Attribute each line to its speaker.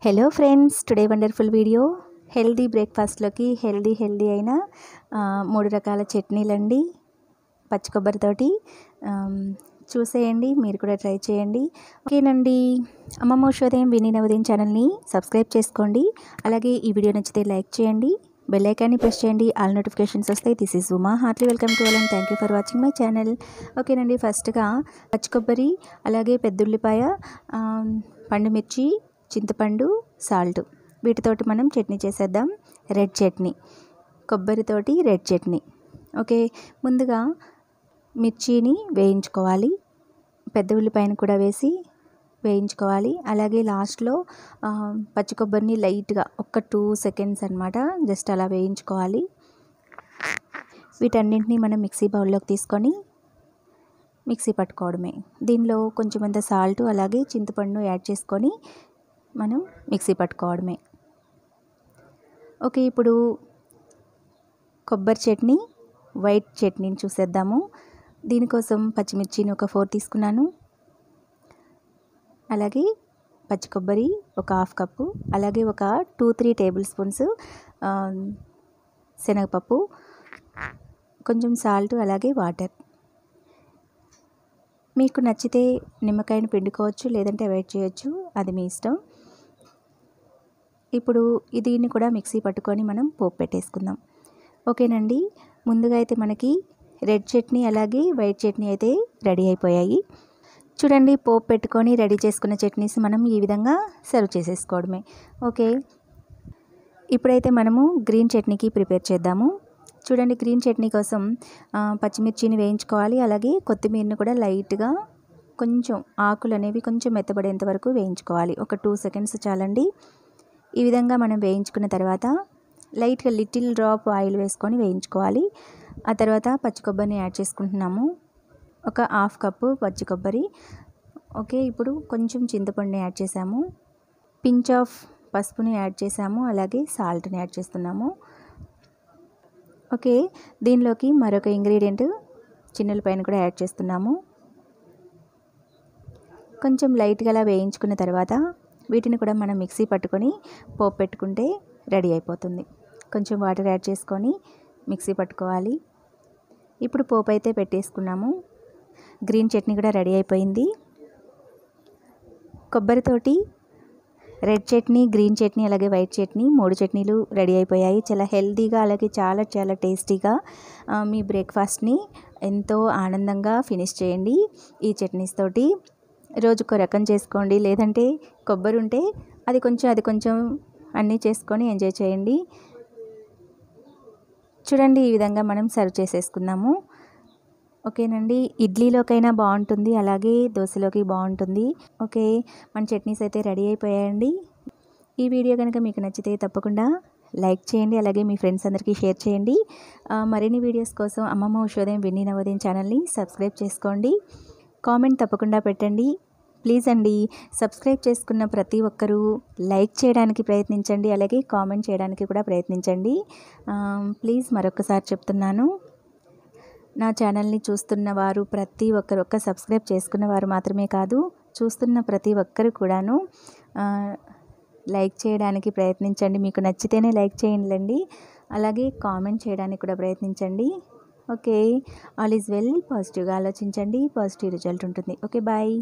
Speaker 1: Hello friends, today wonderful video healthy బ్రేక్ఫాస్ట్లోకి healthy అయిన 3 రకాల చట్నీలండి పచ్చి కొబ్బరితోటి. చూసేయండి, మీరు కూడా ట్రై చేయండి. ఓకేనండి. అమ్మమ్మ ఉషోదయం విని నవోదయం ఛానల్ని సబ్స్క్రైబ్ చేసుకోండి. అలాగే ఈ వీడియో నచ్చితే లైక్ చేయండి, బెల్ ఐకాన్ని ప్రెస్ చేయండి, ఆల్ నోటిఫికేషన్స్ వస్తాయి. This is Uma. Heartly welcome to all and thank you for watching my channel. ఓకేనండి. ఫస్ట్గా పచ్చి కొబ్బరి, అలాగే పెద్దుల్లిపాయ, పండుమిర్చి, చింతపండు, సాల్ట్, వీటితోటి మనం చట్నీ చేసేద్దాం. రెడ్ చట్నీ, కొబ్బరితోటి రెడ్ చట్నీ. ఓకే, ముందుగా మిర్చిని వేయించుకోవాలి, పెద్ద ఉల్లిపాయను కూడా వేసి వేయించుకోవాలి. అలాగే లాస్ట్లో పచ్చి కొబ్బరిని లైట్గా ఒక 2 సెకండ్స్ అనమాట జస్ట్ అలా వేయించుకోవాలి. వీటన్నింటినీ మనం మిక్సీ బౌల్లోకి తీసుకొని మిక్సీ పట్టుకోవడమే. దీనిలో కొంచెం అంత సాల్ట్ అలాగే చింతపండు యాడ్ చేసుకొని మనం మిక్సీ పట్టుకోవడమే. ఓకే, ఇప్పుడు కొబ్బరి చట్నీ, వైట్ చట్నీని చూసేద్దాము. దీనికోసం పచ్చిమిర్చిని ఒక 4 తీసుకున్నాను, అలాగే పచ్చి కొబ్బరి ఒక 1/2 కప్పు, అలాగే ఒక 2-3 టేబుల్ స్పూన్స్ శనగపప్పు, కొంచెం సాల్ట్, అలాగే వాటర్. మీకు నచ్చితే నిమ్మకాయను పిండుకోవచ్చు, లేదంటే అవాయిడ్ చేయొచ్చు, అది మీ ఇష్టం. ఇప్పుడు దీన్ని కూడా మిక్సీ పట్టుకొని మనం పోపు పెట్టేసుకుందాం. ఓకేనండి. ముందుగా అయితే మనకి రెడ్ చట్నీ అలాగే వైట్ చట్నీ అయితే రెడీ అయిపోయాయి. చూడండి, పోపు పెట్టుకొని రెడీ చేసుకున్న చట్నీస్ మనం ఈ విధంగా సర్వ్ చేసేసుకోవడమే. ఓకే, ఇప్పుడైతే మనము గ్రీన్ చట్నీకి ప్రిపేర్ చేద్దాము. చూడండి, గ్రీన్ చట్నీ కోసం పచ్చిమిర్చిని వేయించుకోవాలి, అలాగే కొత్తిమీరని కూడా లైట్గా కొంచెం ఆకులు అనేవి కొంచెం మెత్తబడేంత వరకు వేయించుకోవాలి. ఒక 2 సెకండ్స్ చాలండి. ఈ విధంగా మనం వేయించుకున్న తర్వాత లైట్గా లిటిల్ డ్రాప్ ఆయిల్ వేసుకొని వేయించుకోవాలి. ఆ తర్వాత పచ్చి కొబ్బరిని యాడ్ చేసుకుంటున్నాము, ఒక 1/2 కప్పు పచ్చి కొబ్బరి. ఓకే, ఇప్పుడు కొంచెం చింతపండుని యాడ్ చేసాము, పించ్ ఆఫ్ పసుపుని యాడ్ చేసాము, అలాగే సాల్ట్ని యాడ్ చేస్తున్నాము. ఓకే, దీనిలోకి మరొక ఇంగ్రీడియంట్ చిన్నులపైన కూడా యాడ్ చేస్తున్నాము. కొంచెం లైట్గా అలా వేయించుకున్న తర్వాత వీటిని కూడా మనం మిక్సీ పట్టుకొని పోపు పెట్టుకుంటే రెడీ అయిపోతుంది. కొంచెం వాటర్ యాడ్ చేసుకొని మిక్సీ పట్టుకోవాలి. ఇప్పుడు పోపు అయితే పెట్టేసుకున్నాము. గ్రీన్ చట్నీ కూడా రెడీ అయిపోయింది. కొబ్బరితోటి రెడ్ చట్నీ, గ్రీన్ చట్నీ, అలాగే వైట్ చట్నీ, 3 చట్నీలు రెడీ అయిపోయాయి. చాలా హెల్తీగా, అలాగే చాలా చాలా టేస్టీగా మీ బ్రేక్ఫాస్ట్ని ఎంతో ఆనందంగా ఫినిష్ చేయండి ఈ చట్నీస్ తోటి. రోజుకో రకం చేసుకోండి, లేదంటే కొబ్బరి ఉంటే అది కొంచెం అన్నీ చేసుకొని ఎంజాయ్ చేయండి. చూడండి, ఈ విధంగా మనం సర్వ్ చేసేసుకున్నాము. ఓకేనండి. ఇడ్లీలోకైనా బాగుంటుంది, అలాగే దోశలోకి బాగుంటుంది. ఓకే, మన చట్నీస్ అయితే రెడీ అయిపోయాయండి. ఈ వీడియో కనుక మీకు నచ్చితే తప్పకుండా లైక్ చేయండి, అలాగే మీ ఫ్రెండ్స్ అందరికీ షేర్ చేయండి. మరిన్ని వీడియోస్ కోసం అమ్మమ్మ ఉషోదయం విని నవోదయం ఛానల్ని సబ్స్క్రైబ్ చేసుకోండి. కామెంట్ తప్పకుండా పెట్టండి ప్లీజ్ అండి. సబ్స్క్రైబ్ చేసుకున్న ప్రతి ఒక్కరూ లైక్ చేయడానికి ప్రయత్నించండి, అలాగే కామెంట్ చేయడానికి కూడా ప్రయత్నించండి. ప్లీజ్ మరొకసారి చెప్తున్నాను, నా ఛానల్ని చూస్తున్న వారు ప్రతి ఒక్కరు, ఒక్క సబ్స్క్రైబ్ చేసుకున్న వారు మాత్రమే కాదు, చూస్తున్న ప్రతి ఒక్కరు కూడాను లైక్ చేయడానికి ప్రయత్నించండి. మీకు నచ్చితేనే లైక్ చేయండి, అలాగే కామెంట్ చేయడానికి కూడా ప్రయత్నించండి. Okay, all is well. పాజిటివ్గా ఆలోచించండి, పాజిటివ్ రిజల్ట్ ఉంటుంది. Okay, bye.